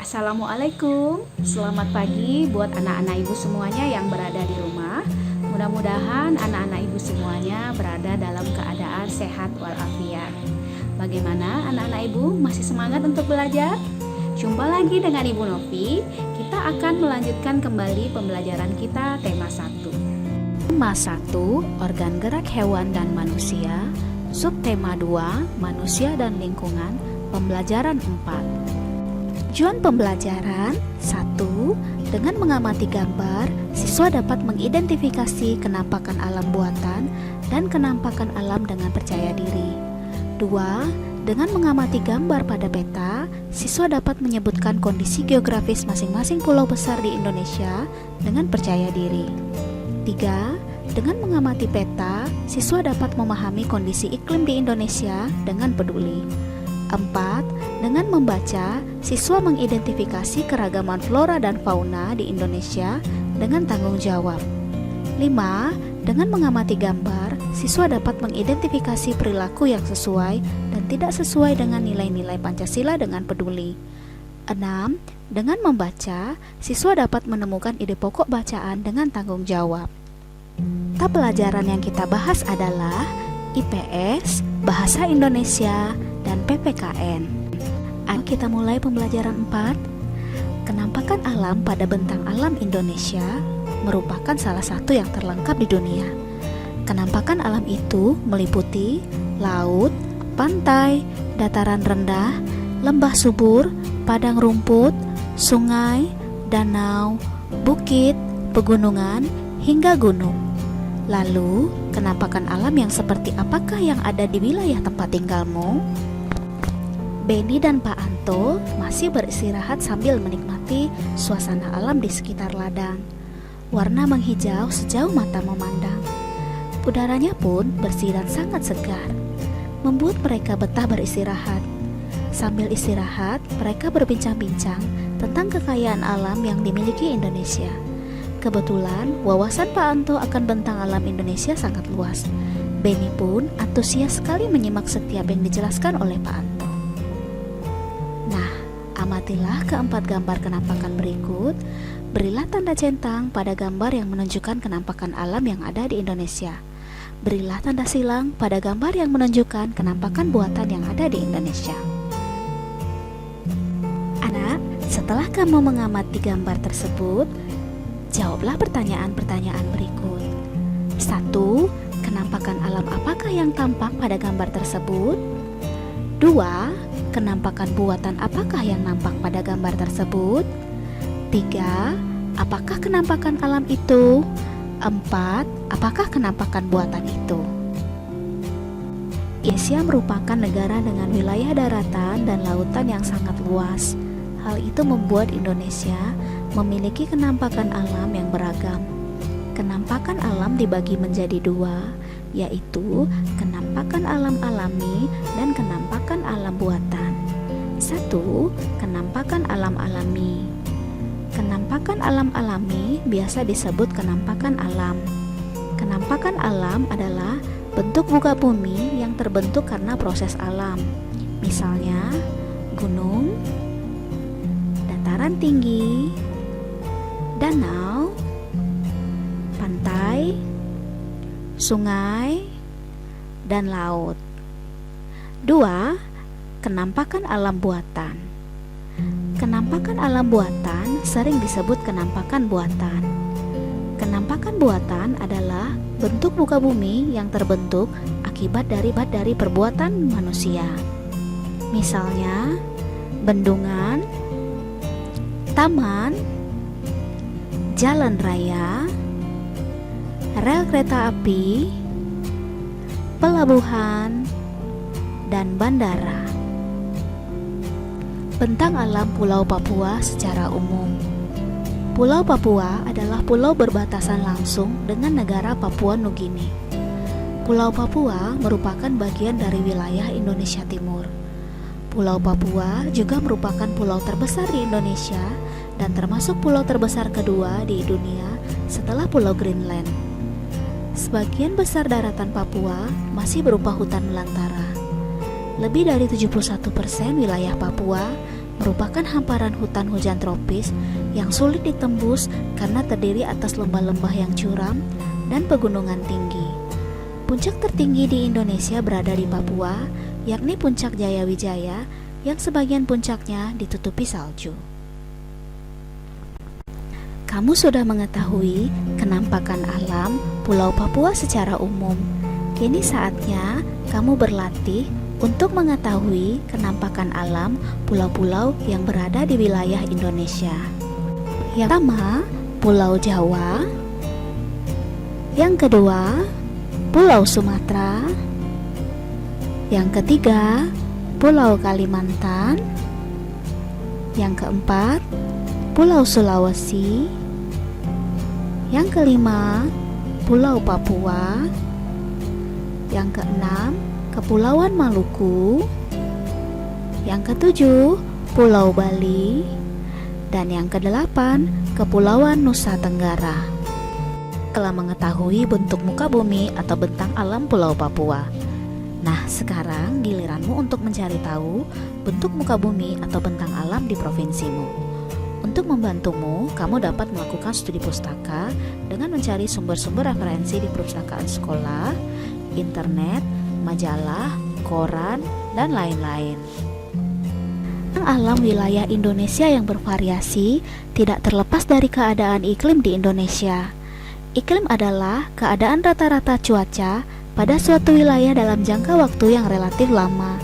Assalamualaikum, selamat pagi buat anak-anak ibu semuanya yang berada di rumah. Mudah-mudahan anak-anak ibu semuanya berada dalam keadaan sehat walafiat. Bagaimana anak-anak ibu, masih semangat untuk belajar? Jumpa lagi dengan Ibu Novi. Kita akan melanjutkan kembali pembelajaran kita tema 1. Tema 1, organ gerak hewan dan manusia. Subtema 2, manusia dan lingkungan. Pembelajaran 4. Tujuan pembelajaran 1. Dengan mengamati gambar, siswa dapat mengidentifikasi kenampakan alam buatan dan kenampakan alam dengan percaya diri. 2. Dengan mengamati gambar pada peta, siswa dapat menyebutkan kondisi geografis masing-masing pulau besar di Indonesia dengan percaya diri. 3. Dengan mengamati peta, siswa dapat memahami kondisi iklim di Indonesia dengan peduli. 4. Dengan membaca, siswa mengidentifikasi keragaman flora dan fauna di Indonesia dengan tanggung jawab. 5. Dengan mengamati gambar, siswa dapat mengidentifikasi perilaku yang sesuai dan tidak sesuai dengan nilai-nilai Pancasila dengan peduli. 6. Dengan membaca, siswa dapat menemukan ide pokok bacaan dengan tanggung jawab. Tab pelajaran yang kita bahas adalah IPS, Bahasa Indonesia, dan PPKN. Kita mulai pembelajaran 4. Kenampakan alam pada bentang alam Indonesia merupakan salah satu yang terlengkap di dunia. Kenampakan alam itu meliputi laut, pantai, dataran rendah, lembah subur, padang rumput, sungai, danau, bukit, pegunungan, hingga gunung. Lalu, kenampakan alam yang seperti apakah yang ada di wilayah tempat tinggalmu? Benny dan Pak Anto masih beristirahat sambil menikmati suasana alam di sekitar ladang. Warna menghijau sejauh mata memandang. Udaranya pun bersih dan sangat segar, membuat mereka betah beristirahat. Sambil istirahat, mereka berbincang-bincang tentang kekayaan alam yang dimiliki Indonesia. Kebetulan, wawasan Pak Anto akan bentang alam Indonesia sangat luas. Benny pun antusias sekali menyimak setiap yang dijelaskan oleh Pak Anto. Nah, amatilah keempat gambar kenampakan berikut. Berilah tanda centang pada gambar yang menunjukkan kenampakan alam yang ada di Indonesia. Berilah tanda silang pada gambar yang menunjukkan kenampakan buatan yang ada di Indonesia. Anak, setelah kamu mengamati gambar tersebut, jawablah pertanyaan-pertanyaan berikut. 1. Kenampakan alam apakah yang tampak pada gambar tersebut? 2. Kenampakan buatan apakah yang nampak pada gambar tersebut? 3. Apakah kenampakan alam itu? 4. Apakah kenampakan buatan itu? Indonesia merupakan negara dengan wilayah daratan dan lautan yang sangat luas. Hal itu membuat Indonesia memiliki kenampakan alam yang beragam. Kenampakan alam dibagi menjadi 2, yaitu kenampakan alam alami dan kenampakan alam buatan. 1. Kenampakan alam alami. Kenampakan alam alami biasa disebut kenampakan alam. Kenampakan alam adalah bentuk muka bumi yang terbentuk karena proses alam. Misalnya, gunung, dataran tinggi, danau, pantai, sungai, dan laut. 2. Kenampakan alam buatan. Kenampakan alam buatan sering disebut kenampakan buatan. Kenampakan buatan adalah bentuk muka bumi yang terbentuk akibat dari perbuatan manusia. Misalnya, bendungan, taman, jalan raya, rel kereta api, pelabuhan, dan bandara. Bentang alam Pulau Papua secara umum. Pulau Papua adalah pulau berbatasan langsung dengan negara Papua Nugini. Pulau Papua merupakan bagian dari wilayah Indonesia Timur. Pulau Papua juga merupakan pulau terbesar di Indonesia dan termasuk pulau terbesar kedua di dunia setelah Pulau Greenland. Sebagian besar daratan Papua masih berupa hutan belantara. Lebih dari 71% wilayah Papua merupakan hamparan hutan hujan tropis yang sulit ditembus karena terdiri atas lembah-lembah yang curam dan pegunungan tinggi. Puncak tertinggi di Indonesia berada di Papua, yakni Puncak Jayawijaya yang sebagian puncaknya ditutupi salju. Kamu sudah mengetahui kenampakan alam Pulau Papua secara umum. Kini saatnya kamu berlatih untuk mengetahui kenampakan alam pulau-pulau yang berada di wilayah Indonesia. Yang pertama, Pulau Jawa. Yang kedua, Pulau Sumatera. Yang ketiga, Pulau Kalimantan. Yang keempat, Pulau Sulawesi. Yang kelima, Pulau Papua. Yang keenam, Kepulauan Maluku. Yang ketujuh, Pulau Bali. Dan yang kedelapan, Kepulauan Nusa Tenggara. Telah mengetahui bentuk muka bumi atau bentang alam Pulau Papua. Nah, sekarang giliranmu untuk mencari tahu bentuk muka bumi atau bentang alam di provinsimu. Untuk membantumu, kamu dapat melakukan studi pustaka dengan mencari sumber-sumber referensi di perpustakaan sekolah, internet, majalah, koran, dan lain-lain. Alam wilayah Indonesia yang bervariasi tidak terlepas dari keadaan iklim di Indonesia. Iklim adalah keadaan rata-rata cuaca pada suatu wilayah dalam jangka waktu yang relatif lama.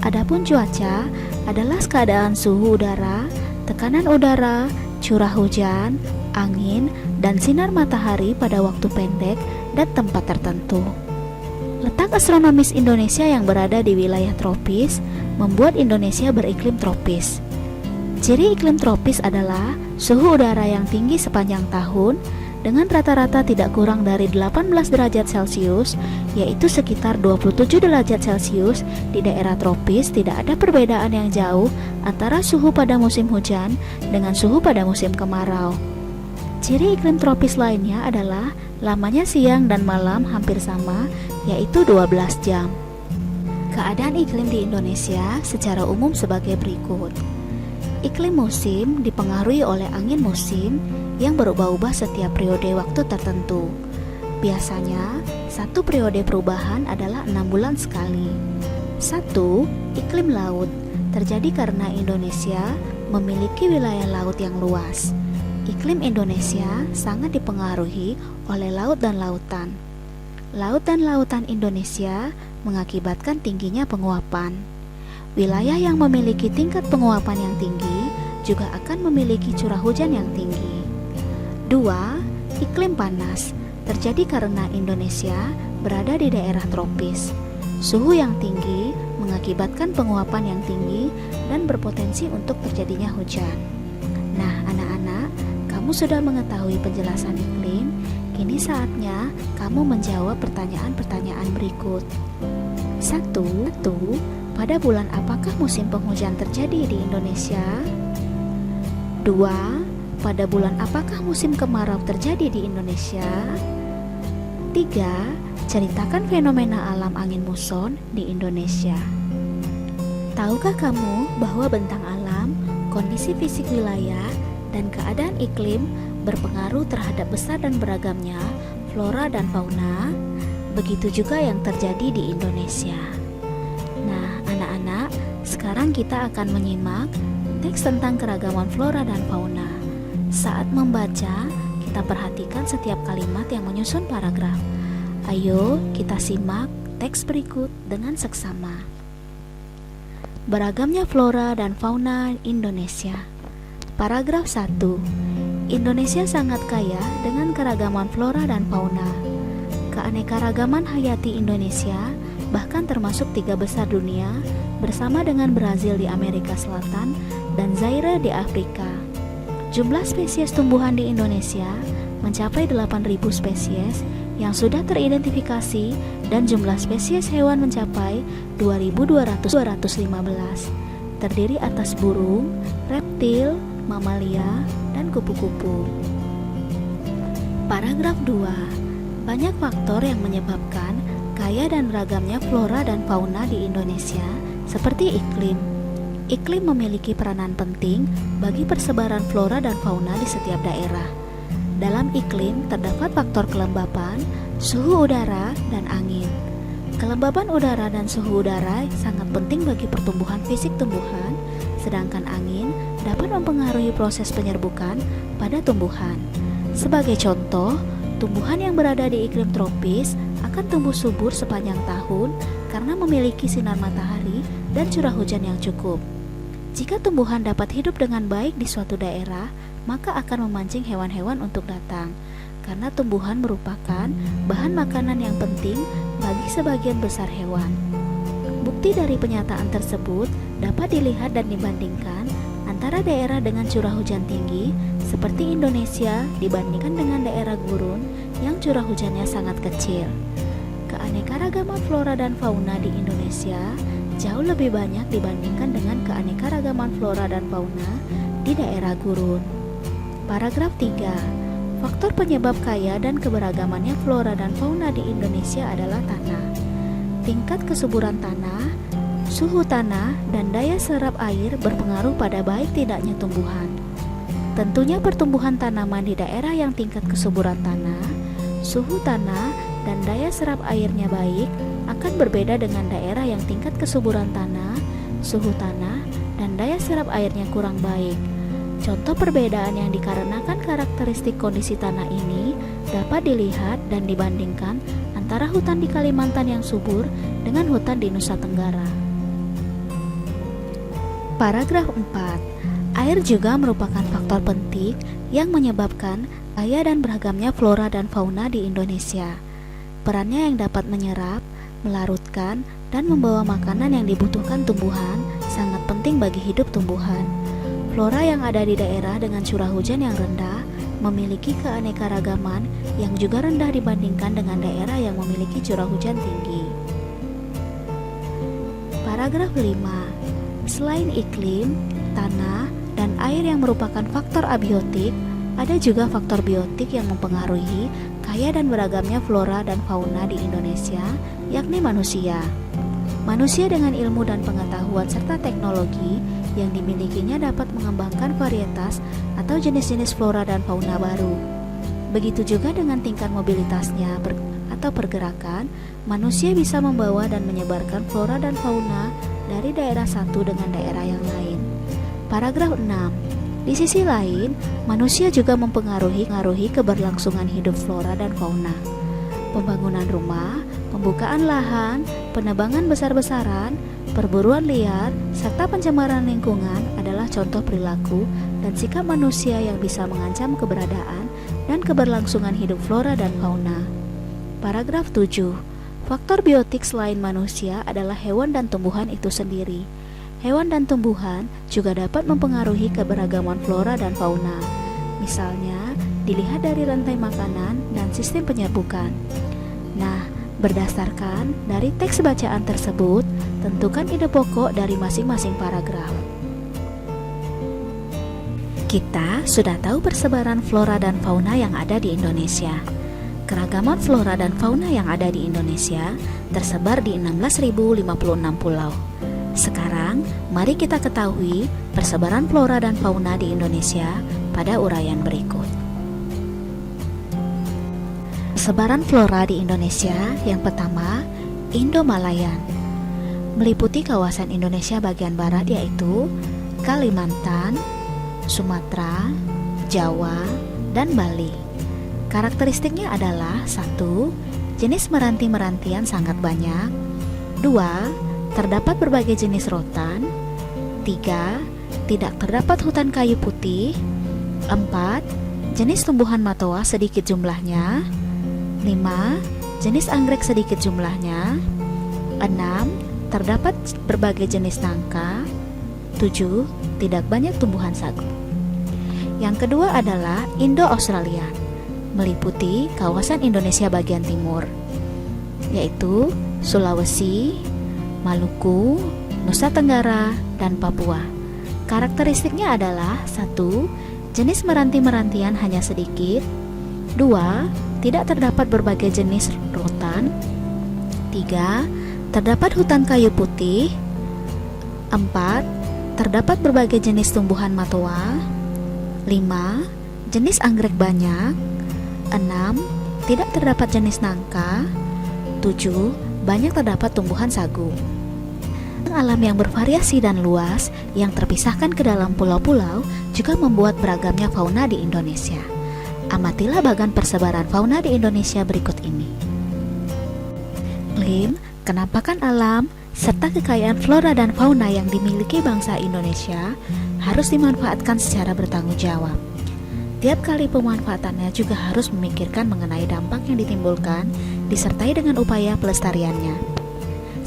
Adapun cuaca adalah keadaan suhu udara, tekanan udara, curah hujan, angin, dan sinar matahari pada waktu pendek dan tempat tertentu. Letak astronomis Indonesia yang berada di wilayah tropis membuat Indonesia beriklim tropis. Ciri iklim tropis adalah suhu udara yang tinggi sepanjang tahun dengan rata-rata tidak kurang dari 18 derajat Celcius, yaitu sekitar 27 derajat Celcius. Di daerah tropis tidak ada perbedaan yang jauh antara suhu pada musim hujan dengan suhu pada musim kemarau. Ciri iklim tropis lainnya adalah lamanya siang dan malam hampir sama, yaitu 12 jam. Keadaan iklim di Indonesia secara umum sebagai berikut. Iklim musim dipengaruhi oleh angin musim yang berubah-ubah setiap periode waktu tertentu. Biasanya, satu periode perubahan adalah 6 bulan sekali. 1. Iklim laut terjadi karena Indonesia memiliki wilayah laut yang luas. Iklim Indonesia sangat dipengaruhi oleh laut dan lautan. Laut dan lautan Indonesia mengakibatkan tingginya penguapan. Wilayah yang memiliki tingkat penguapan yang tinggi juga akan memiliki curah hujan yang tinggi. 2. Iklim panas terjadi karena Indonesia berada di daerah tropis. Suhu yang tinggi mengakibatkan penguapan yang tinggi dan berpotensi untuk terjadinya hujan. Nah, anak-anak, kamu sudah mengetahui penjelasan iklim. Kini saatnya kamu menjawab pertanyaan-pertanyaan berikut. 1. Pada bulan apakah musim penghujan terjadi di Indonesia? 2. Pada bulan apakah musim kemarau terjadi di Indonesia? 3. Ceritakan fenomena alam angin muson di Indonesia. Tahukah kamu bahwa bentang alam, kondisi fisik wilayah, dan keadaan iklim berpengaruh terhadap besar dan beragamnya flora dan fauna? Begitu juga yang terjadi di Indonesia. Nah, anak-anak, sekarang kita akan menyimak teks tentang keragaman flora dan fauna. Saat membaca, kita perhatikan setiap kalimat yang menyusun paragraf. Ayo kita simak teks berikut dengan seksama. Beragamnya flora dan fauna Indonesia. Paragraf 1. Indonesia sangat kaya dengan keragaman flora dan fauna. Keanekaragaman hayati Indonesia bahkan termasuk 3 besar dunia bersama dengan Brazil di Amerika Selatan dan Zaire di Afrika. Jumlah spesies tumbuhan di Indonesia mencapai 8.000 spesies yang sudah teridentifikasi dan jumlah spesies hewan mencapai 2.215, terdiri atas burung, reptil, mamalia, dan kupu-kupu. Paragraf 2. Banyak faktor yang menyebabkan kaya dan ragamnya flora dan fauna di Indonesia, seperti iklim. iklim memiliki peranan penting bagi persebaran flora dan fauna di setiap daerah. Dalam iklim terdapat faktor kelembapan, suhu udara, dan angin. Kelembapan udara dan suhu udara sangat penting bagi pertumbuhan fisik tumbuhan, sedangkan angin dapat mempengaruhi proses penyerbukan pada tumbuhan. Sebagai contoh, tumbuhan yang berada di iklim tropis akan tumbuh subur sepanjang tahun karena memiliki sinar matahari dan curah hujan yang cukup. Jika tumbuhan dapat hidup dengan baik di suatu daerah, maka akan memancing hewan-hewan untuk datang, karena tumbuhan merupakan bahan makanan yang penting bagi sebagian besar hewan. Bukti dari penyataan tersebut dapat dilihat dan dibandingkan antara daerah dengan curah hujan tinggi seperti Indonesia dibandingkan dengan daerah gurun yang curah hujannya sangat kecil. Keanekaragaman flora dan fauna di Indonesia jauh lebih banyak dibandingkan dengan keanekaragaman flora dan fauna di daerah gurun. Paragraf 3. Faktor penyebab kaya dan keberagamannya flora dan fauna di Indonesia adalah tanah. Tingkat kesuburan tanah, suhu tanah, dan daya serap air berpengaruh pada baik tidaknya tumbuhan. Tentunya pertumbuhan tanaman di daerah yang tingkat kesuburan tanah, suhu tanah, dan daya serap airnya baik akan berbeda dengan daerah yang tingkat kesuburan tanah, suhu tanah, dan daya serap airnya kurang baik. Contoh perbedaan yang dikarenakan karakteristik kondisi tanah ini dapat dilihat dan dibandingkan antara hutan di Kalimantan yang subur dengan hutan di Nusa Tenggara. Paragraf 4. Air juga merupakan faktor penting yang menyebabkan kaya dan beragamnya flora dan fauna di Indonesia. Perannya yang dapat menyerap, melarutkan, dan membawa makanan yang dibutuhkan tumbuhan sangat penting bagi hidup tumbuhan. Flora yang ada di daerah dengan curah hujan yang rendah memiliki keanekaragaman yang juga rendah dibandingkan dengan daerah yang memiliki curah hujan tinggi. Paragraf 5. Selain iklim, tanah, dan air yang merupakan faktor abiotik, ada juga faktor biotik yang mempengaruhi kaya dan beragamnya flora dan fauna di Indonesia, yakni manusia. Manusia dengan ilmu dan pengetahuan serta teknologi yang dimilikinya dapat mengembangkan varietas atau jenis-jenis flora dan fauna baru. Begitu juga dengan tingkat mobilitasnya atau pergerakan, manusia bisa membawa dan menyebarkan flora dan fauna dari daerah satu dengan daerah yang lain. Paragraf 6. Di sisi lain, manusia juga mempengaruhi keberlangsungan hidup flora dan fauna. Pembangunan rumah, pembukaan lahan, penebangan besar-besaran, perburuan liar, serta pencemaran lingkungan adalah contoh perilaku dan sikap manusia yang bisa mengancam keberadaan dan keberlangsungan hidup flora dan fauna. Paragraf 7. Faktor biotik selain manusia adalah hewan dan tumbuhan itu sendiri. Hewan dan tumbuhan juga dapat mempengaruhi keberagaman flora dan fauna. Misalnya, dilihat dari rantai makanan dan sistem penyerbukan. Nah, berdasarkan dari teks bacaan tersebut, tentukan ide pokok dari masing-masing paragraf. Kita sudah tahu persebaran flora dan fauna yang ada di Indonesia. Keragaman flora dan fauna yang ada di Indonesia tersebar di 16.056 pulau. Sekarang, mari kita ketahui persebaran flora dan fauna di Indonesia pada uraian berikut. Persebaran flora di Indonesia yang pertama, Indo-Malayan, meliputi kawasan Indonesia bagian barat yaitu Kalimantan, Sumatera, Jawa, dan Bali. Karakteristiknya adalah 1. Jenis meranti-merantian sangat banyak. 2. Terdapat berbagai jenis rotan. 3. Tidak terdapat hutan kayu putih. 4. Jenis tumbuhan matoa sedikit jumlahnya. 5. Jenis anggrek sedikit jumlahnya. 6. Terdapat berbagai jenis nangka. 7. Tidak banyak tumbuhan sagu. Yang kedua adalah Indo-Australian, meliputi kawasan Indonesia bagian timur, yaitu Sulawesi, Maluku, Nusa Tenggara, dan Papua. Karakteristiknya adalah 1. Jenis meranti-merantian hanya sedikit. 2. Tidak terdapat berbagai jenis rotan. 3. Terdapat hutan kayu putih. 4. Terdapat berbagai jenis tumbuhan matoa. 5. Jenis anggrek banyak. 6. Tidak terdapat jenis nangka. 7. Banyak terdapat tumbuhan sagu. Alam yang bervariasi dan luas yang terpisahkan ke dalam pulau-pulau juga membuat beragamnya fauna di Indonesia. Amatilah bagan persebaran fauna di Indonesia berikut ini. Iklim, kenampakan alam, serta kekayaan flora dan fauna yang dimiliki bangsa Indonesia harus dimanfaatkan secara bertanggung jawab. Tiap kali pemanfaatannya juga harus memikirkan mengenai dampak yang ditimbulkan, disertai dengan upaya pelestariannya.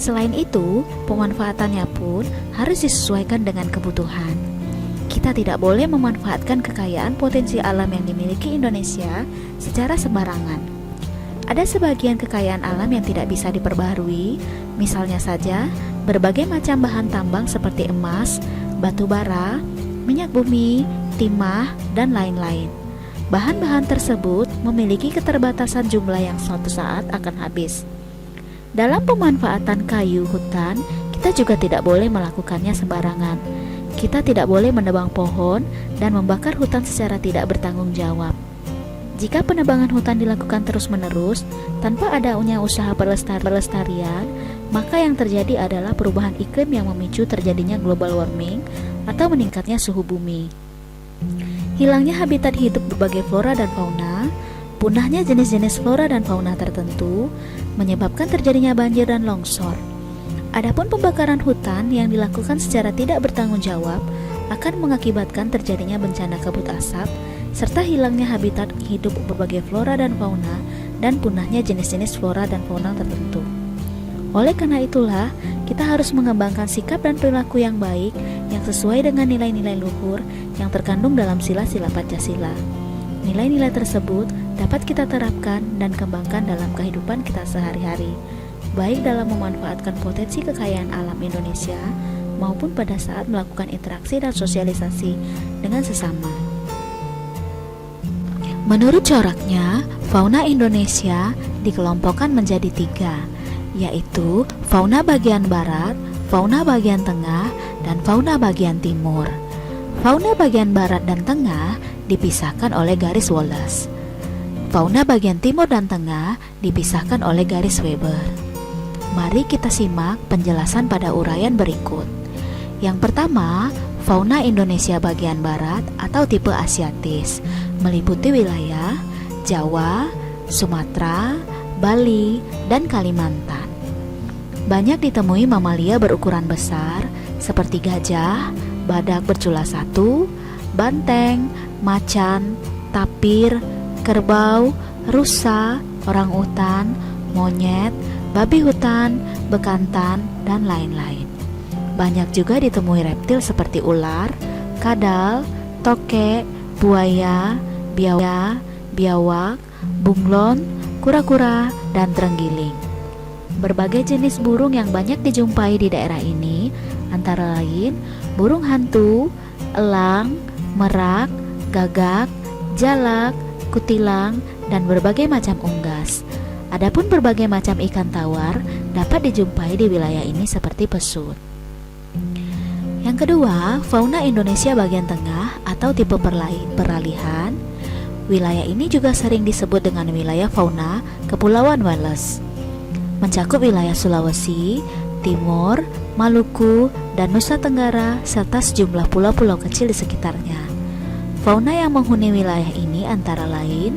Selain itu, pemanfaatannya pun harus disesuaikan dengan kebutuhan. Kita tidak boleh memanfaatkan kekayaan potensi alam yang dimiliki Indonesia secara sembarangan. Ada sebagian kekayaan alam yang tidak bisa diperbaharui, misalnya saja berbagai macam bahan tambang seperti emas, batu bara, minyak bumi, timah, dan lain-lain. Bahan-bahan tersebut memiliki keterbatasan jumlah yang suatu saat akan habis. Dalam pemanfaatan kayu hutan, kita juga tidak boleh melakukannya sembarangan. Kita tidak boleh menebang pohon dan membakar hutan secara tidak bertanggung jawab. Jika penebangan hutan dilakukan terus-menerus tanpa adanya usaha pelestarian, maka yang terjadi adalah perubahan iklim yang memicu terjadinya global warming atau meningkatnya suhu bumi. Hilangnya habitat hidup berbagai flora dan fauna, punahnya jenis-jenis flora dan fauna tertentu, menyebabkan terjadinya banjir dan longsor. Adapun pembakaran hutan yang dilakukan secara tidak bertanggung jawab akan mengakibatkan terjadinya bencana kabut asap, serta hilangnya habitat hidup berbagai flora dan fauna, dan punahnya jenis-jenis flora dan fauna tertentu. Oleh karena itulah, kita harus mengembangkan sikap dan perilaku yang baik yang sesuai dengan nilai-nilai luhur yang terkandung dalam sila-sila Pancasila. Nilai-nilai tersebut dapat kita terapkan dan kembangkan dalam kehidupan kita sehari-hari, baik dalam memanfaatkan potensi kekayaan alam Indonesia maupun pada saat melakukan interaksi dan sosialisasi dengan sesama. Menurut coraknya, fauna Indonesia dikelompokkan menjadi 3, yaitu fauna bagian barat, fauna bagian tengah, dan fauna bagian timur. Fauna bagian barat dan tengah dipisahkan oleh garis Wallace. Fauna bagian timur dan tengah dipisahkan oleh garis Weber. Mari kita simak penjelasan pada uraian berikut. Yang pertama, fauna Indonesia bagian barat atau tipe Asiatis meliputi wilayah Jawa, Sumatera, Bali, dan Kalimantan. Banyak ditemui mamalia berukuran besar seperti gajah, badak bercula 1, banteng, macan, tapir, kerbau, rusa, orangutan, monyet, babi hutan, bekantan, dan lain-lain. Banyak juga ditemui reptil seperti ular, kadal, tokek, buaya, biawak, bunglon, kura-kura, dan terenggiling. Berbagai jenis burung yang banyak dijumpai di daerah ini antara lain burung hantu, elang, merak, gagak, jalak, kutilang, dan berbagai macam unggas. Adapun berbagai macam ikan tawar dapat dijumpai di wilayah ini seperti pesut. Yang kedua, fauna Indonesia bagian tengah atau tipe peralihan. Wilayah ini juga sering disebut dengan wilayah fauna Kepulauan Wallace. Mencakup wilayah Sulawesi, Timur, Maluku, dan Nusa Tenggara serta sejumlah pulau-pulau kecil di sekitarnya. Fauna yang menghuni wilayah ini antara lain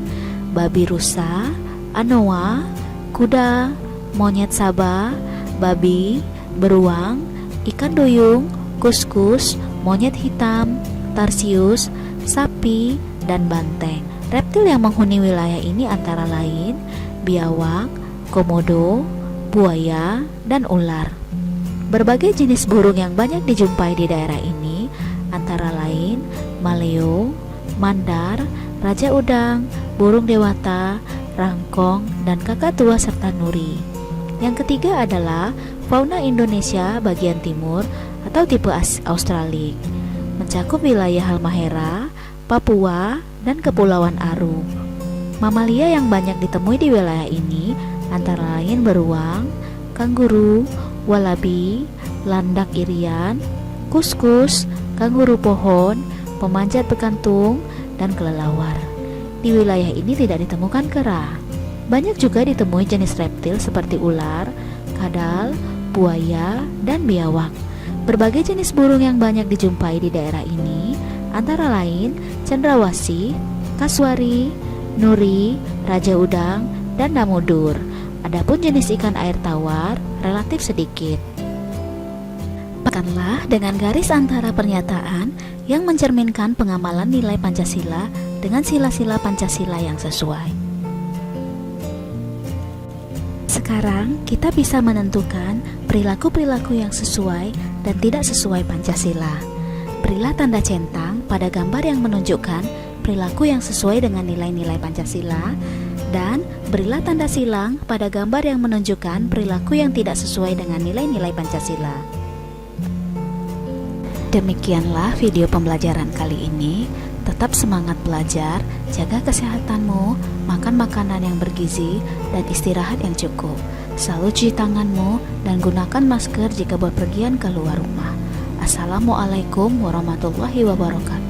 babi rusa, anoa, kuda, monyet sabah, babi, beruang, ikan duyung, kuskus, monyet hitam, tarsius, sapi, dan banteng. Reptil yang menghuni wilayah ini antara lain biawak, komodo, buaya, dan ular. Berbagai jenis burung yang banyak dijumpai di daerah ini antara lain maleo, mandar, raja udang, burung dewata, rangkong, dan kakatua serta nuri. Yang ketiga adalah fauna Indonesia bagian timur atau tipe Australik, mencakup wilayah Halmahera, Papua, dan Kepulauan Aru. Mamalia yang banyak ditemui di wilayah ini antara lain beruang, kanguru, walabi, landak irian, kuskus, kanguru pohon, pemanjat bekantung, dan kelelawar. Di wilayah ini tidak ditemukan kera. Banyak juga ditemui jenis reptil seperti ular, kadal, buaya, dan biawak. Berbagai jenis burung yang banyak dijumpai di daerah ini antara lain cendrawasih, kasuari, nuri, raja udang, dan damudur. Adapun jenis ikan air tawar relatif sedikit. Pakailah dengan garis antara pernyataan yang mencerminkan pengamalan nilai Pancasila dengan sila-sila Pancasila yang sesuai. Sekarang kita bisa menentukan perilaku-perilaku yang sesuai dan tidak sesuai Pancasila. Berilah tanda centang pada gambar yang menunjukkan perilaku yang sesuai dengan nilai-nilai Pancasila, dan berilah tanda silang pada gambar yang menunjukkan perilaku yang tidak sesuai dengan nilai-nilai Pancasila. Demikianlah video pembelajaran kali ini. Tetap semangat belajar, jaga kesehatanmu, makan makanan yang bergizi, dan istirahat yang cukup. Selalu cuci tanganmu dan gunakan masker jika berpergian keluar rumah. Assalamualaikum warahmatullahi wabarakatuh.